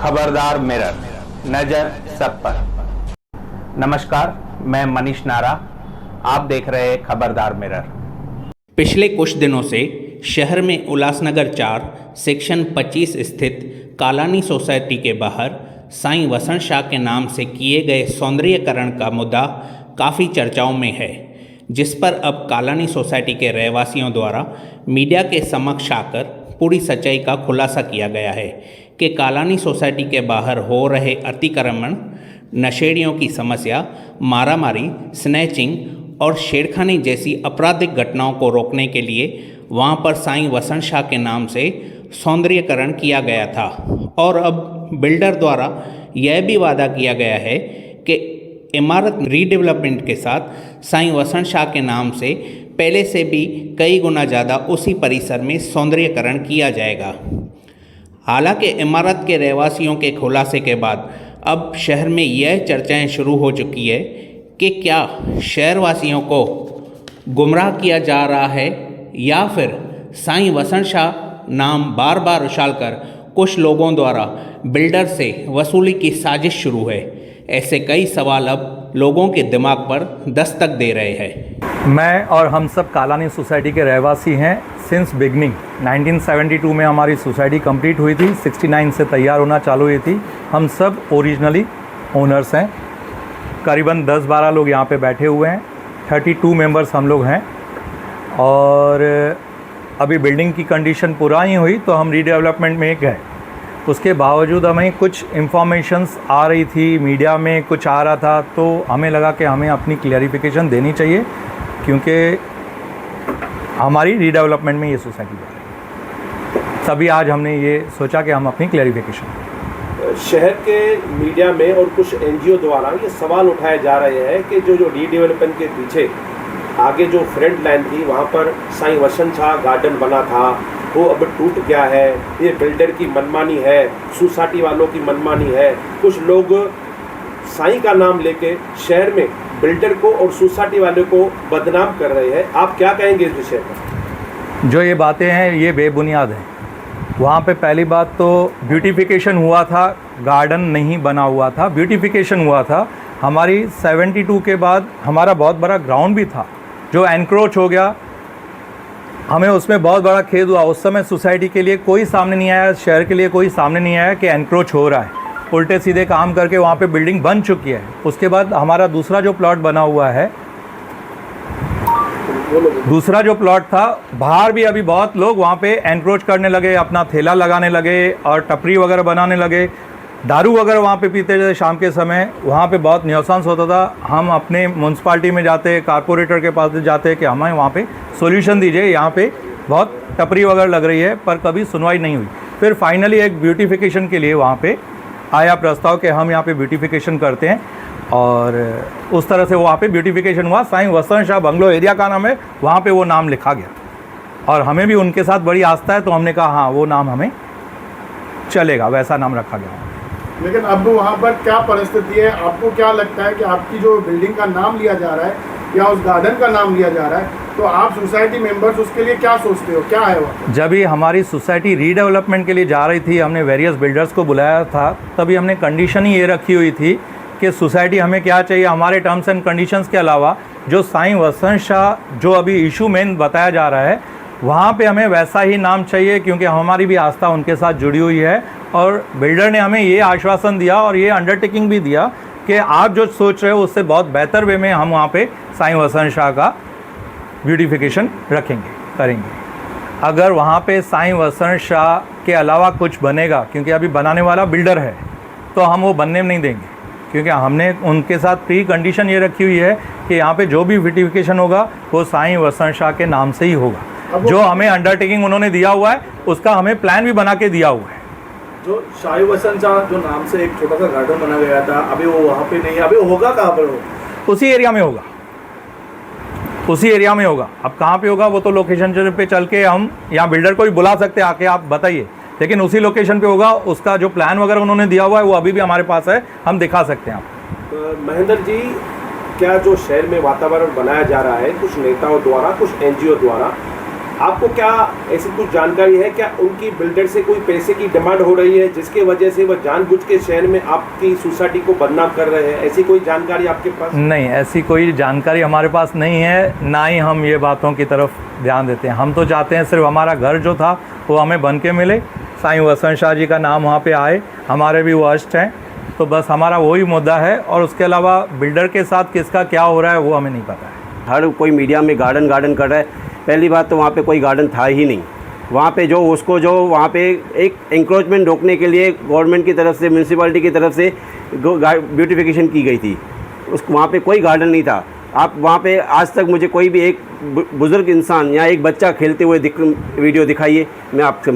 खबरदार मिरर, नजर सब पर। नमस्कार, मैं मनीष नारा, आप देख रहे हैं खबरदार मिरर। पिछले कुछ दिनों से शहर में उल्लासनगर 4 सेक्शन 25 स्थित कालानी सोसाइटी के बाहर साईं वसंत शाह के नाम से किए गए सौंदर्यीकरण का मुद्दा काफ़ी चर्चाओं में है, जिस पर अब कालानी सोसाइटी के रहवासियों द्वारा मीडिया के समक्ष आकर पूरी सच्चाई का खुलासा किया गया है कि कालानी सोसाइटी के बाहर हो रहे अतिक्रमण, नशेड़ियों की समस्या, मारामारी, स्नैचिंग और छेड़खानी जैसी आपराधिक घटनाओं को रोकने के लिए वहां पर साईं वसंत शाह के नाम से सौंदर्यीकरण किया गया था। और अब बिल्डर द्वारा यह भी वादा किया गया है कि इमारत रीडेवलपमेंट के साथ साईं वसंत शाह के नाम से पहले से भी कई गुना ज़्यादा उसी परिसर में सौंदर्यीकरण किया जाएगा। हालांकि इमारत के रहवासियों के खुलासे के बाद अब शहर में यह चर्चाएं शुरू हो चुकी है कि क्या शहरवासियों को गुमराह किया जा रहा है या फिर साईं वसंत शाह नाम बार बार उछालकर कुछ लोगों द्वारा बिल्डर से वसूली की साजिश शुरू है। ऐसे कई सवाल अब लोगों के दिमाग पर दस्तक दे रहे हैं। मैं और हम सब कालानी सोसाइटी के रहवासी हैं सिंस बिगनिंग। 1972 में हमारी सोसाइटी कंप्लीट हुई थी, 69 से तैयार होना चालू हुई थी। हम सब ओरिजिनली ओनर्स हैं। करीबन 10-12 लोग यहाँ पे बैठे हुए हैं, 32 मेंबर्स हम लोग हैं। और अभी बिल्डिंग की कंडीशन पुरानी हुई तो हम रीडेवलपमेंट में गए। उसके बावजूद हमें कुछ इन्फॉर्मेशंस आ रही थी, मीडिया में कुछ आ रहा था, तो हमें लगा कि हमें अपनी क्लैरिफिकेशन देनी चाहिए, क्योंकि हमारी रीडेवलपमेंट में ये सोसाइटी है। तभी आज हमने ये सोचा कि हम अपनी क्लैरिफिकेशन। शहर के मीडिया में और कुछ एनजीओ द्वारा ये सवाल उठाए जा रहे हैं कि जो रीडेवलपमेंट के पीछे आगे जो फ्रंट लाइन थी वहाँ पर साईं वसंत शाह गार्डन बना था, वो अब टूट गया है। ये बिल्डर की मनमानी है, सोसाइटी वालों की मनमानी है। कुछ लोग साईं का नाम लेके शहर में बिल्डर को और सोसाइटी वालों को बदनाम कर रहे हैं। आप क्या कहेंगे इस विषय पर? जो ये बातें हैं ये बेबुनियाद हैं। वहाँ पे पहली बात तो ब्यूटिफिकेशन हुआ था, गार्डन नहीं बना हुआ था, ब्यूटिफिकेशन हुआ था। हमारी 72 के बाद हमारा बहुत बड़ा ग्राउंड भी था जो एनक्रोच हो गया। हमें उसमें बहुत बड़ा खेद हुआ। उस समय सोसाइटी के लिए कोई सामने नहीं आया, शहर के लिए कोई सामने नहीं आया कि एनक्रोच हो रहा है। उल्टे सीधे काम करके वहाँ पे बिल्डिंग बन चुकी है। उसके बाद हमारा दूसरा जो प्लॉट बना हुआ है, दूसरा जो प्लॉट था, बाहर भी अभी बहुत लोग वहाँ पे एनक्रोच करने लगे, अपना ठेला लगाने लगे और टपरी वगैरह बनाने लगे। दारू वगैरह वहाँ पे पीते थे शाम के समय। वहाँ पे बहुत न्यूसेंस होता था। हम अपने म्यूनसिपाल्टी में जाते, कारपोरेटर के पास जाते कि हमें वहाँ पे सॉल्यूशन दीजिए, यहाँ पे बहुत टपरी वगैरह लग रही है, पर कभी सुनवाई नहीं हुई। फिर फाइनली एक ब्यूटिफिकेशन के लिए वहाँ पे आया प्रस्ताव कि हम यहाँ पे ब्यूटिफिकेशन करते हैं, और उस तरह से वहाँ पे ब्यूटिफिकेशन हुआ। साईं वसंत शाह बंगलो एरिया का नाम है, वहाँ पे वो नाम लिखा गया और हमें भी उनके साथ बड़ी आस्था है, तो हमने कहा हाँ वो नाम हमें चलेगा, वैसा नाम रखा गया। लेकिन अब वहाँ पर क्या परिस्थिति है? आपको क्या लगता है कि आपकी जो बिल्डिंग का नाम लिया जा रहा है या उस गार्डन का नाम लिया जा रहा है, तो आप सोसाइटी मेंबर्स उसके लिए क्या सोचते हो, क्या है वो? जब ही हमारी सोसाइटी रीडेवलपमेंट के लिए जा रही थी, हमने वेरियस बिल्डर्स को बुलाया था, तभी हमने कंडीशन ही ये रखी हुई थी कि सोसाइटी हमें क्या चाहिए, हमारे टर्म्स एंड कंडीशंस के अलावा जो साईं वसंत शाह जो अभी इशू मेन बताया जा रहा है, वहाँ पे हमें वैसा ही नाम चाहिए, क्योंकि हमारी भी आस्था उनके साथ जुड़ी हुई है। और बिल्डर ने हमें ये आश्वासन दिया और ये अंडरटेकिंग भी दिया कि आप जो सोच रहे हो उससे बहुत बेहतर वे में हम वहाँ पे साईं वसंत शाह का ब्यूटिफिकेशन रखेंगे, करेंगे। अगर वहाँ पे साईं वसंत शाह के अलावा कुछ बनेगा, क्योंकि अभी बनाने वाला बिल्डर है, तो हम वो बनने नहीं देंगे, क्योंकि हमने उनके साथ प्री कंडीशन ये रखी हुई है कि यहाँ पे जो भी ब्यूटिफिकेशन होगा वो साईं वसंत शाह के नाम से ही होगा। जो हमें अंडरटेकिंग उन्होंने दिया हुआ है उसका हमें प्लान भी बना के दिया हुआ है। जो साईं वसंत शाह जो नाम से एक छोटा सा गार्डन बना गया था, अभी वो वहाँ पे नहीं है, अभी होगा कहाँ पर? हो उसी एरिया में होगा, उसी एरिया में होगा। अब कहाँ पे होगा वो तो लोकेशन पे चल के हम यहाँ बिल्डर को भी बुला सकते हैं, आके आप बताइए, लेकिन उसी लोकेशन पे होगा। उसका जो प्लान वगैरह उन्होंने दिया हुआ है वो अभी भी हमारे पास है, हम दिखा सकते हैं आप। महेंद्र जी, क्या जो शहर में वातावरण बनाया जा रहा है कुछ नेताओं द्वारा, कुछ एनजीओ द्वारा, आपको क्या ऐसी कुछ जानकारी है, क्या उनकी बिल्डर से कोई पैसे की डिमांड हो रही है जिसके वजह से वह जानबूझ के शहर में आपकी सोसाइटी को बदनाम कर रहे हैं? ऐसी कोई जानकारी आपके पास? नहीं, ऐसी कोई जानकारी हमारे पास नहीं है, ना ही हम ये बातों की तरफ ध्यान देते हैं। हम तो चाहते हैं सिर्फ हमारा घर जो था वो हमें बन के मिले, साईं वसंत शाह जी का नाम वहाँ पे आए, हमारे भी वो अष्ट हैं, तो बस हमारा वही मुद्दा है। और उसके अलावा बिल्डर के साथ किसका क्या हो रहा है वो हमें नहीं पता है। हर कोई मीडिया में गार्डन कर रहा है। पहली बात तो वहाँ पे कोई गार्डन था ही नहीं। वहाँ पे जो उसको जो वहाँ पे एक इंक्रोचमेंट रोकने के लिए गवर्नमेंट की तरफ से, म्यूनसिपैलिटी की तरफ से ब्यूटिफिकेशन की गई थी, उसको वहाँ पे कोई गार्डन नहीं था। आप वहाँ पे आज तक मुझे कोई भी एक बुज़ुर्ग इंसान या एक बच्चा खेलते हुए वीडियो दिखाइए, मैं आपसे